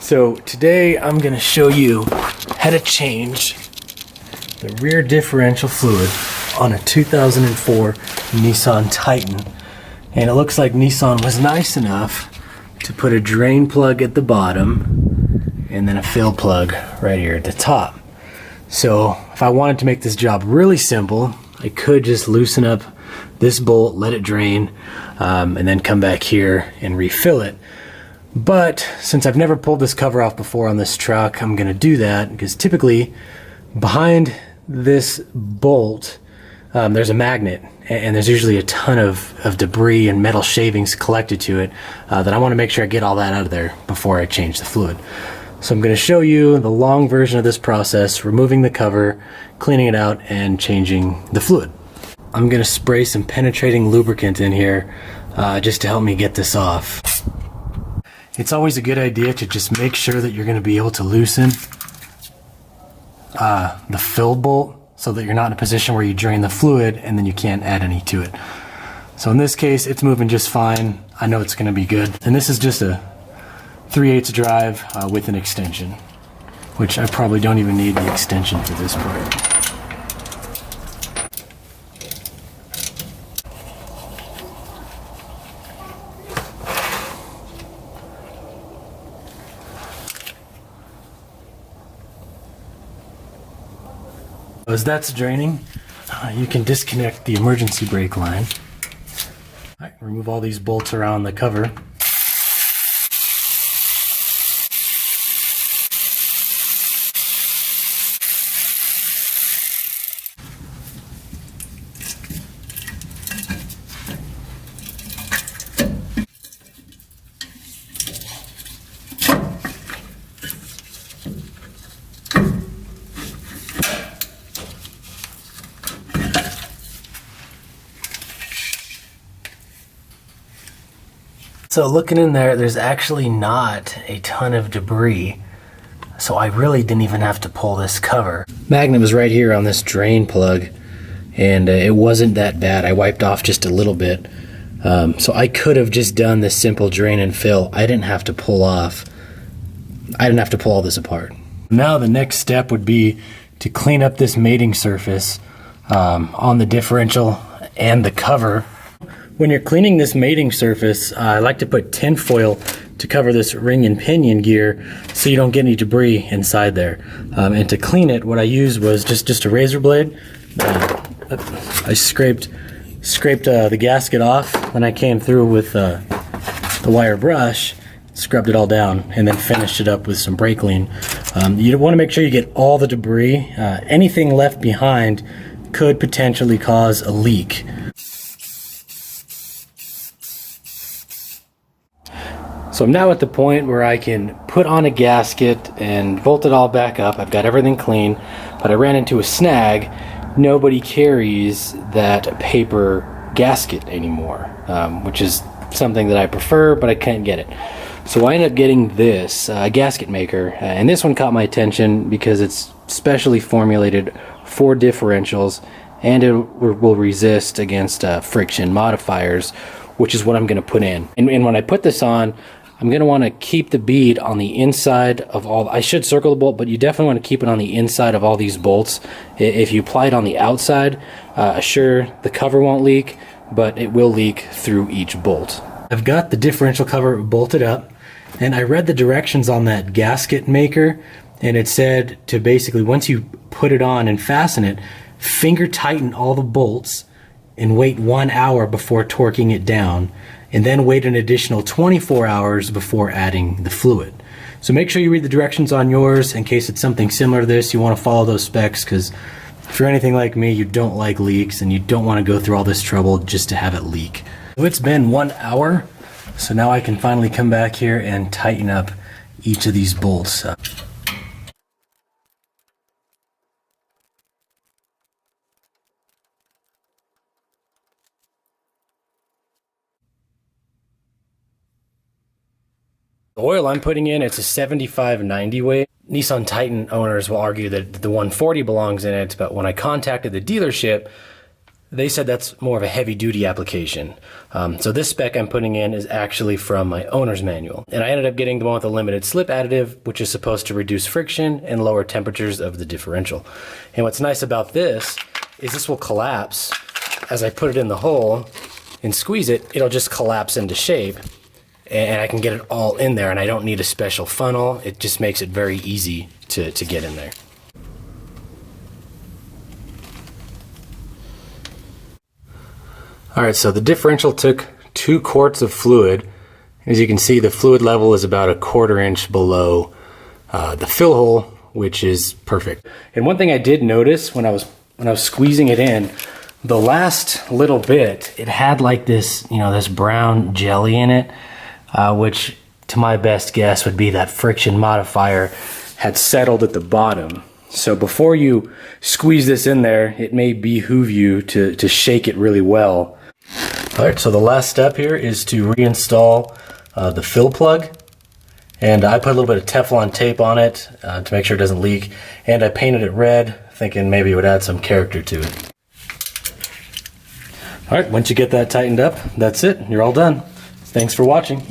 So today I'm going to show you how to change the rear differential fluid on a 2004 Nissan Titan. And it looks like Nissan was nice enough to put a drain plug at the bottom and then a fill plug right here at the top. So if I wanted to make this job really simple, I could just loosen up this bolt, let it drain, and then come back here and refill it. But since I've never pulled this cover off before on this truck, I'm going to do that because typically behind this bolt there's a magnet, and there's usually a ton of debris and metal shavings collected to it that I want to make sure I get all that out of there before I change the fluid. So I'm going to show you the long version of this process, removing the cover, cleaning it out, and changing the fluid. I'm going to spray some penetrating lubricant in here just to help me get this off. It's always a good idea to just make sure that you're going to be able to loosen the fill bolt so that you're not in a position where you drain the fluid and then you can't add any to it. So in this case, it's moving just fine. I know it's going to be good. And this is just a 3/8 drive with an extension, which I probably don't even need the extension for this part. As that's draining, you can disconnect the emergency brake line. All right, remove all these bolts around the cover. So looking in there, there's actually not a ton of debris. So I really didn't even have to pull this cover. Magnet was right here on this drain plug, and it wasn't that bad. I wiped off just a little bit. So I could have just done this simple drain and fill. I didn't have to pull all this apart. Now the next step would be to clean up this mating surface on the differential and the cover. When you're cleaning this mating surface, I like to put tin foil to cover this ring and pinion gear so you don't get any debris inside there. And to clean it, what I used was just a razor blade. I scraped the gasket off, then I came through with the wire brush, scrubbed it all down, and then finished it up with some brake clean. You want to make sure you get all the debris. Anything left behind could potentially cause a leak. So I'm now at the point where I can put on a gasket and bolt it all back up. I've got everything clean, but I ran into a snag. Nobody carries that paper gasket anymore, which is something that I prefer, but I can't get it. So I ended up getting this gasket maker, and this one caught my attention because it's specially formulated for differentials, and it will resist against friction modifiers, which is what I'm going to put in. And when I put this on, I'm going to want to keep the bead on the inside of all. I should circle the bolt, but you definitely want to keep it on the inside of all these bolts. If you apply it on the outside, sure, the cover won't leak, but it will leak through each bolt. I've got the differential cover bolted up, and I read the directions on that gasket maker, and it said to basically, once you put it on and fasten it, finger tighten all the bolts and wait 1 hour before torquing it down, and then wait an additional 24 hours before adding the fluid. So make sure you read the directions on yours in case it's something similar to this. You want to follow those specs, because if you're anything like me, you don't like leaks and you don't want to go through all this trouble just to have it leak. So it's been 1 hour, so now I can finally come back here and tighten up each of these bolts. The oil I'm putting in, it's a 75/90 weight. Nissan Titan owners will argue that the 140 belongs in it, but when I contacted the dealership, they said that's more of a heavy duty application. So this spec I'm putting in is actually from my owner's manual. And I ended up getting the one with a limited slip additive, which is supposed to reduce friction and lower temperatures of the differential. And what's nice about this is this will collapse as I put it in the hole and squeeze it. It'll just collapse into shape, and I can get it all in there, and I don't need a special funnel. It just makes it very easy to get in there. Alright, so the differential took 2 quarts of fluid. As you can see, the fluid level is about 1/4 inch below the fill hole, which is perfect. And one thing I did notice when I was squeezing it in, the last little bit, it had like this, this brown jelly in it, which to my best guess would be that friction modifier had settled at the bottom. So before you squeeze this in there, it may behoove you to shake it really well. Alright, so the last step here is to reinstall the fill plug. And I put a little bit of Teflon tape on it to make sure it doesn't leak. And I painted it red, thinking maybe it would add some character to it. Alright, once you get that tightened up, that's it. You're all done. Thanks for watching.